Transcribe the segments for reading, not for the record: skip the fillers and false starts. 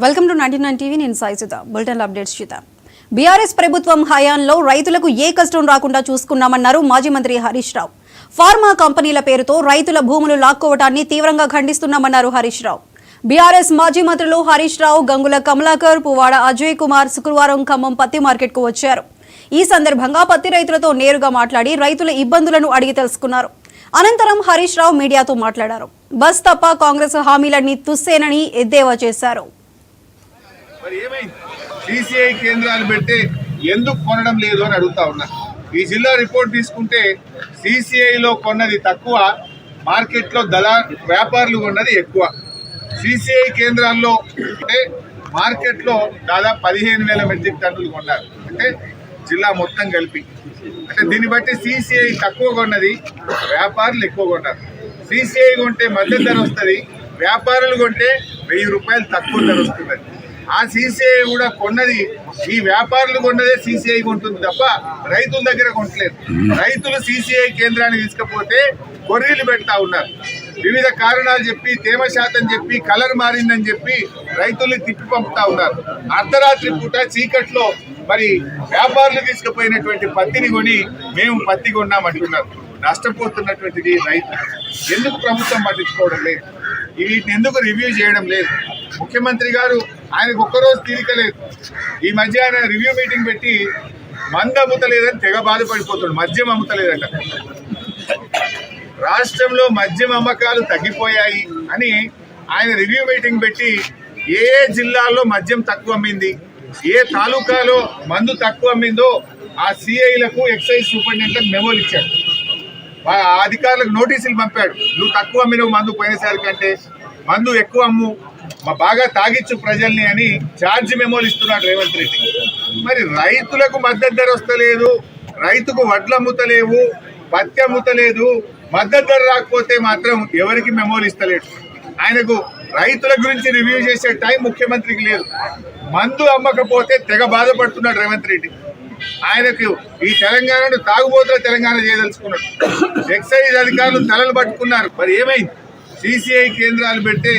Welcome to 99 TV. నేను Saisudha. Bulletin updates చూద్దాం. BRS ప్రభుత్వం హయాంలో రైతులకు ఏ కష్టం రాకుండా చూసుకున్నామన్నారు మాజీ మంత్రి హరీష్ రావు. ఫార్మా కంపెనీల పేరుతో రైతుల భూములు లాక్కోవటాన్ని తీవ్రంగా ఖండిస్తున్నామన్నారు హరీష్ రావు. బీఆర్ఎస్ మాజీ మంత్రులు హరీష్ రావు, గంగుల కమలాకర్, పువ్వాడ అజయ్ కుమార్ శుక్రవారం ఖమ్మం పత్తి మార్కెట్కు వచ్చారు. ఈ సందర్భంగా పత్తి రైతులతో నేరుగా మాట్లాడి రైతుల ఇబ్బందులను అడిగి తెలుసుకున్నారు. అనంతరం హరీష్ రావు మీడియాతో మాట్లాడారు. బస్ తప్ప కాంగ్రెస్ హామీలన్నీ తుస్సేనని ఎద్దేవా చేశారు. మరి ఏమైంది? సిసిఐ కేంద్రాలు పెడితే ఎందుకు కొనడం లేదు అని అడుగుతా ఉన్నా. ఈ జిల్లా రిపోర్ట్ తీసుకుంటే సిసిఐలో కొన్నది తక్కువ, మార్కెట్లో వ్యాపారులు కొన్నది ఎక్కువ. సిసిఐ కేంద్రాల్లో అంటే మార్కెట్లో దాదాపు 15,000 మెట్రిక్ టన్నులు కొన్నారు, అంటే జిల్లా మొత్తం కలిపి. అంటే దీన్ని బట్టి సిసిఐ తక్కువ కొన్నది, వ్యాపారులు ఎక్కువ కొన్నారు. సిసిఐ కొంటే మద్దతు ధర వస్తుంది, వ్యాపారులు కొంటే 1000 రూపాయలు తక్కువ ధర వస్తుంది. ఆ సిసిఐ కూడా కొన్నది, ఈ వ్యాపారులు కొన్నదే సిసిఐ కొంటుంది తప్ప రైతుల దగ్గర కొనట్లేదు. రైతులు సిసిఐ కేంద్రాన్ని తీసుకపోతే కొర్రీలు పెడతా ఉన్నారు. వివిధ కారణాలు చెప్పి, తేమ శాతం చెప్పి, కలర్ మారిందని చెప్పి రైతుల్ని తిప్పి పంపుతా ఉన్నారు. అర్ధరాత్రి పూట చీకట్లో మరి వ్యాపారులు తీసుకుపోయినటువంటి పత్తిని కొని మేము పత్తి కొన్నామంటున్నారు. నష్టపోతున్నటువంటిది రైతు. ఎందుకు ప్రభుత్వం పట్టించుకోవడం లేదు? వీటిని ఎందుకు రివ్యూ చేయడం లేదు? ముఖ్యమంత్రి గారు ఆయనకు ఒక్కరోజు తీరిక లేదు. ఈ మధ్య ఆయన రివ్యూ మీటింగ్ పెట్టి మందు అమ్ముతలేదని తెగ బాధపడిపోతున్నాడు. మద్యం అమ్ముతలేదంట. రాష్ట్రంలో మద్యం అమ్మకాలు తగ్గిపోయాయి అని ఆయన రివ్యూ మీటింగ్ పెట్టి ఏ జిల్లాలో మద్యం తక్కువ అమ్మింది, ఏ తాలూకాలో మందు తక్కువ అమ్మిందో ఆ సిఐలకు, ఎక్సైజ్ సూపరింటెండెంట్లకు మెమోలు ఇచ్చాడు. ఆ అధికారులకు నోటీసులు పంపాడు. నువ్వు తక్కువ అమ్మినవు మందు పోయినసారి కంటే, మందు ఎక్కువ అమ్ము, బాగా తాగిచ్చు ప్రజల్ని అని ఛార్జ్ మెమోలు ఇస్తున్నాడు రేవంత్ రెడ్డి. మరి రైతులకు మద్దతు ధర వస్తలేదు, రైతుకు వడ్లు అమ్ముతలేవు, పత్తి అమ్ముతలేదు, మద్దతు ధర రాకపోతే మాత్రం ఎవరికి మెమోలు ఇస్తలేడు. ఆయనకు రైతుల గురించి రివ్యూ చేసే టైం ముఖ్యమంత్రికి లేదు. మందు అమ్మకపోతే తెగ బాధపడుతున్నాడు రేవంత్ రెడ్డి. ఆయనకు ఈ తెలంగాణను తాగుబోతుల తెలంగాణ చేయదలుచుకున్నాడు. ఎక్సైజ్ అధికారులు తలలు పట్టుకున్నారు. మరి ఏమైంది? సిసిఐ కేంద్రాలు పెడితే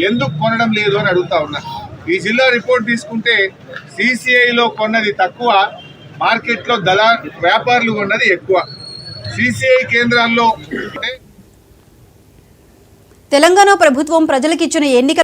ఎందుకు కొనడం లేదు అని అడుగుతా ఉన్నా. ఈ జిల్లా రిపోర్ట్ తీసుకుంటే సిసిఐలో కొన్నది తక్కువ, మార్కెట్లో వ్యాపారులు కొన్నది ఎక్కువ. సిసిఐ కేంద్రాల్లో తెలంగాణ ప్రభుత్వం ప్రజలకిచ్చిన ఎన్నికల